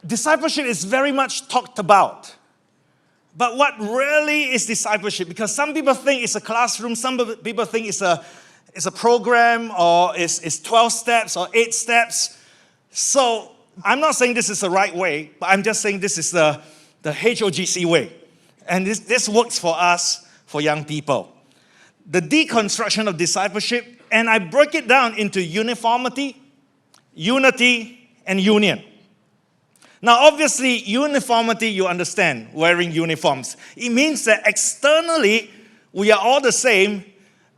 discipleship is very much talked about. But what really is discipleship? Because some people think it's a classroom, some people think it's a program, or it's 12 steps or 8 steps. So I'm not saying this is the right way, but I'm just saying this is the HOGC way. And this works for us, for young people. The deconstruction of discipleship, and I break it down into uniformity, unity, and union. Now, obviously, uniformity, you understand, wearing uniforms. It means that externally, we are all the same,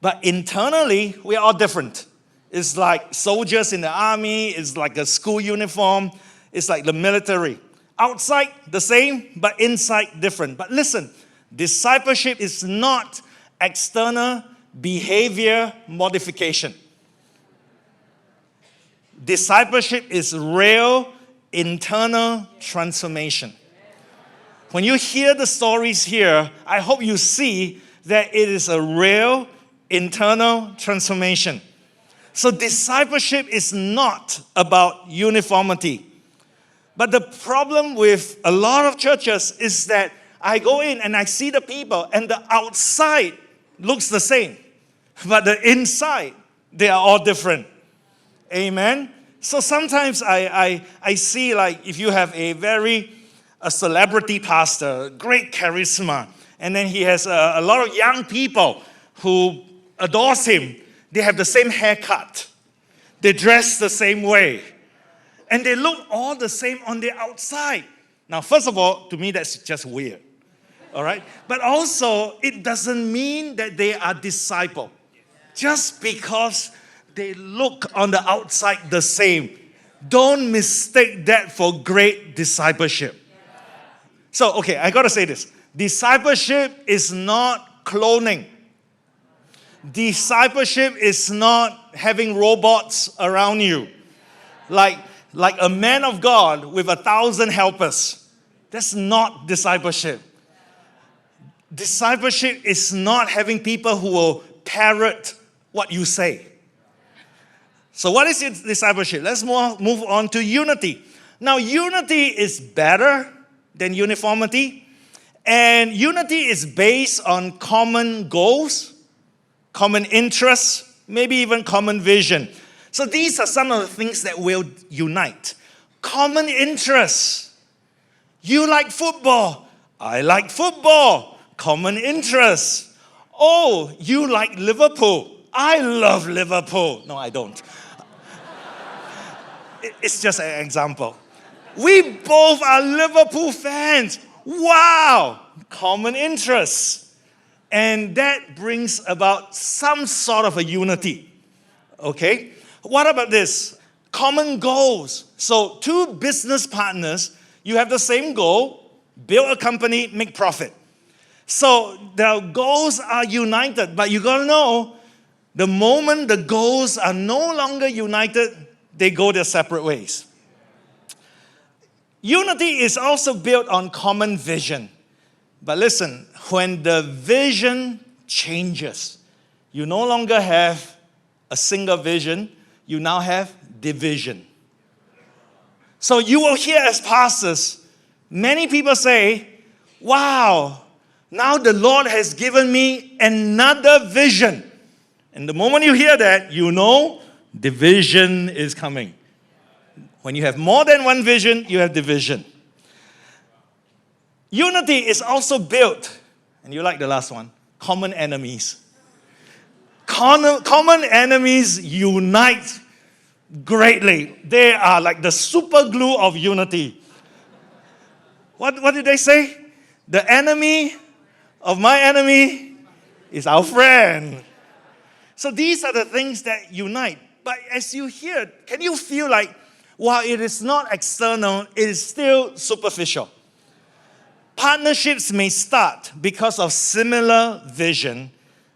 but internally, we are all different. It's like soldiers in the army, it's like a school uniform, it's like the military. Outside, the same, but inside, different. But listen, discipleship is not external behavior modification. Discipleship is real internal transformation. When you hear the stories here, I hope you see that it is a real internal transformation. So discipleship is not about uniformity. But the problem with a lot of churches is that I go in and I see the people, and the outside looks the same, but the inside, they are all different. Amen? So sometimes I see, like, if you have a celebrity pastor, great charisma, and then he has a lot of young people who adores him. They have the same haircut. They dress the same way. And they look all the same on the outside. Now, first of all, to me, that's just weird. All right? But also, it doesn't mean that they are disciple. Just because they look on the outside the same. Don't mistake that for great discipleship. So, okay, I got to say this. Discipleship is not cloning. Discipleship is not having robots around you. Like a man of God with 1,000 helpers. That's not discipleship. Discipleship is not having people who will parrot what you say. So what is discipleship? Let's move on to unity. Now, unity is better than uniformity. And unity is based on common goals, common interests, maybe even common vision. So these are some of the things that will unite. Common interests. You like football. I like football. Common interests. Oh, you like Liverpool. I love Liverpool. No, I don't. It's just an example. We both are Liverpool fans. Wow! Common interests. And that brings about some sort of a unity. Okay? What about this? Common goals. So, two business partners, you have the same goal, build a company, make profit. So, their goals are united, but you gotta know, the moment the goals are no longer united, they go their separate ways. Unity is also built on common vision. But listen, when the vision changes, you no longer have a single vision, you now have division. So you will hear as pastors, many people say, wow, now the Lord has given me another vision. And the moment you hear that, you know division is coming. When you have more than one vision, you have division. Unity is also built, and you like the last one, common enemies. Common enemies unite greatly. They are like the super glue of unity. What did they say? The enemy of my enemy is our friend. So these are the things that unite. But as you hear, can you feel like, while it is not external, it is still superficial? Partnerships may start because of similar vision,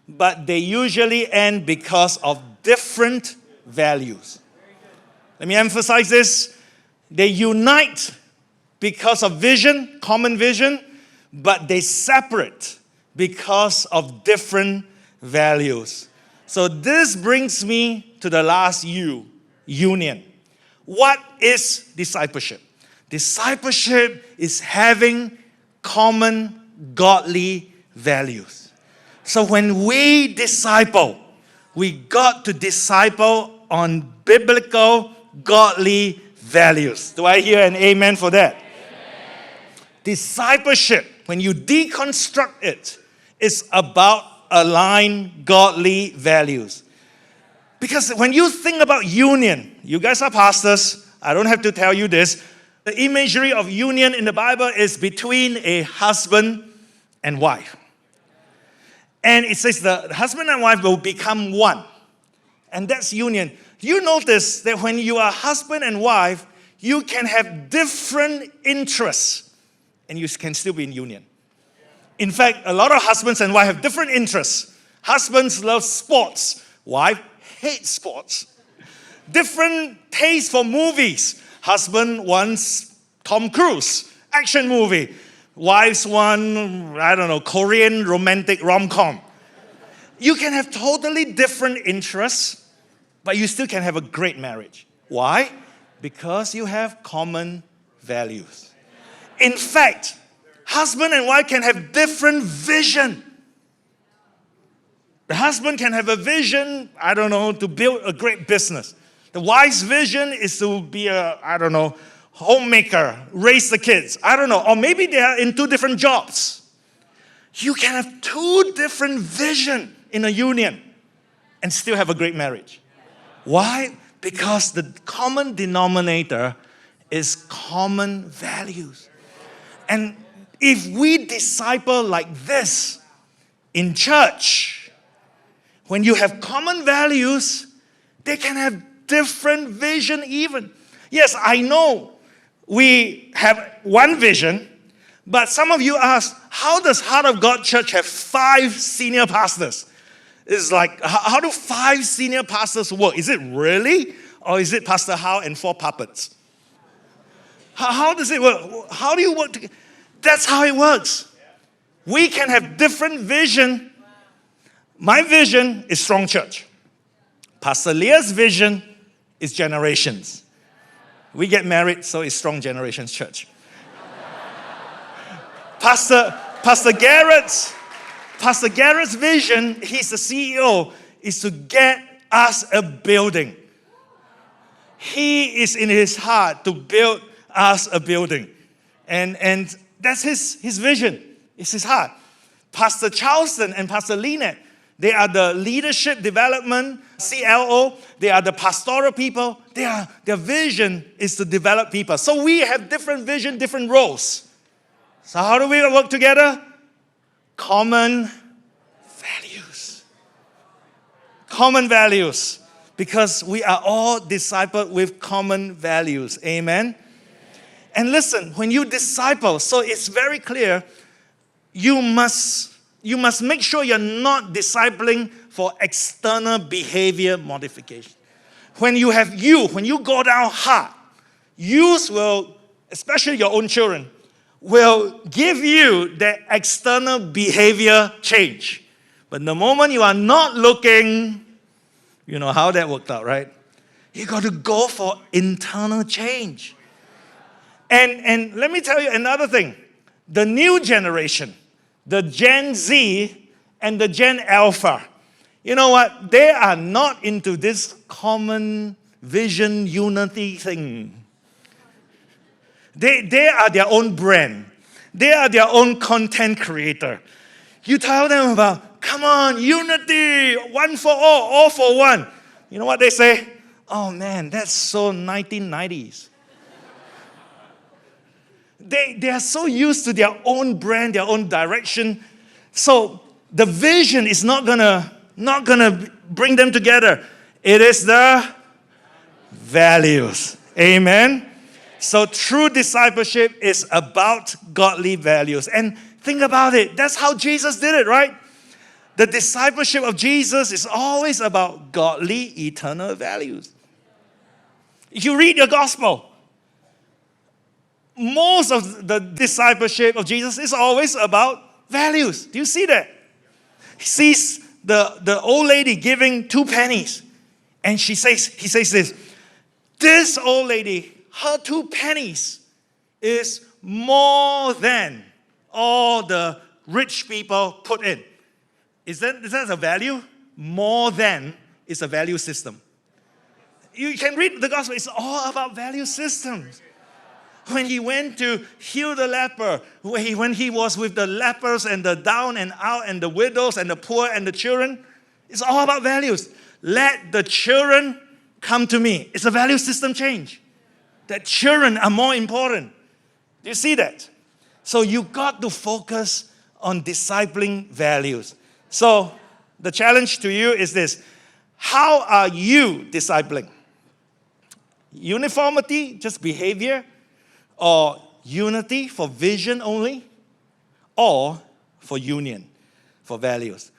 but they usually end because of different values. Let me emphasize this. They unite because of vision, common vision, but they separate because of different values. So this brings me to the last U, union. What is discipleship? Discipleship is having common godly values. So when we disciple, we got to disciple on biblical, godly values. Do I hear an amen for that? Amen. Discipleship, when you deconstruct it, is about aligned godly values. Because when you think about union, you guys are pastors, I don't have to tell you this. The imagery of union in the Bible is between a husband and wife. And it says the husband and wife will become one. And that's union. You notice that when you are husband and wife, you can have different interests and you can still be in union. In fact, a lot of husbands and wives have different interests. Husbands love sports. Wife hates sports. Different taste for movies. Husband wants Tom Cruise, action movie. Wives want, Korean romantic rom-com. You can have totally different interests, but you still can have a great marriage. Why? Because you have common values. In fact, husband and wife can have different vision. The husband can have a vision, to build a great business. The wife's vision is to be a, homemaker, raise the kids. Or maybe they are in two different jobs. You can have two different visions in a union and still have a great marriage. Why? Because the common denominator is common values. And if we disciple like this in church, when you have common values, they can have different vision even. Yes, I know we have one vision, but some of you ask, how does Heart of God Church have 5 senior pastors? It's like, how do 5 senior pastors work? Is it really? Or is it Pastor Howe and 4 puppets? How does it work? How do you work together? That's how it works. We can have different vision. My vision is strong church. Pastor Leah's vision is generations. We get married, so it's strong generations church. Pastor Garrett's vision, he's the CEO, is to get us a building. He is in his heart to build us a building. And that's his vision. It's his heart. Pastor Charleston and Pastor Lynette, they are the leadership development, CLO. They are the pastoral people. Their vision is to develop people. So we have different vision, different roles. So how do we work together? Common values. Common values. Because we are all discipled with common values. Amen? And listen, when you disciple, so it's very clear, you must make sure you're not discipling for external behavior modification. When you go down hard, youth will, especially your own children, will give you the external behavior change. But the moment you are not looking, you know how that worked out, right? You got to go for internal change. And let me tell you another thing. The new generation, the Gen Z and the Gen Alpha, you know what? They are not into this common vision unity thing. They are their own brand. They are their own content creator. You tell them about, come on, unity, one for all for one. You know what they say? Oh man, that's so 1990s. They are so used to their own brand, their own direction. So the vision is not gonna bring them together. It is the values. Amen. So true discipleship is about godly values. And think about it. That's how Jesus did it, right? The discipleship of Jesus is always about godly, eternal values. If you read your gospel, most of the discipleship of Jesus is always about values. Do you see that? He sees the old lady giving 2 pennies. And he says this old lady, her 2 pennies is more than all the rich people put in. Is that a value? More than is a value system. You can read the gospel, it's all about value systems. When he went to heal the leper, when he was with the lepers and the down and out and the widows and the poor and the children, it's all about values. Let the children come to me. It's a value system change. That children are more important. Do you see that? So you got to focus on discipling values. So the challenge to you is this. How are you discipling? Uniformity, just behavior? Or unity for vision only? Or for union, for values?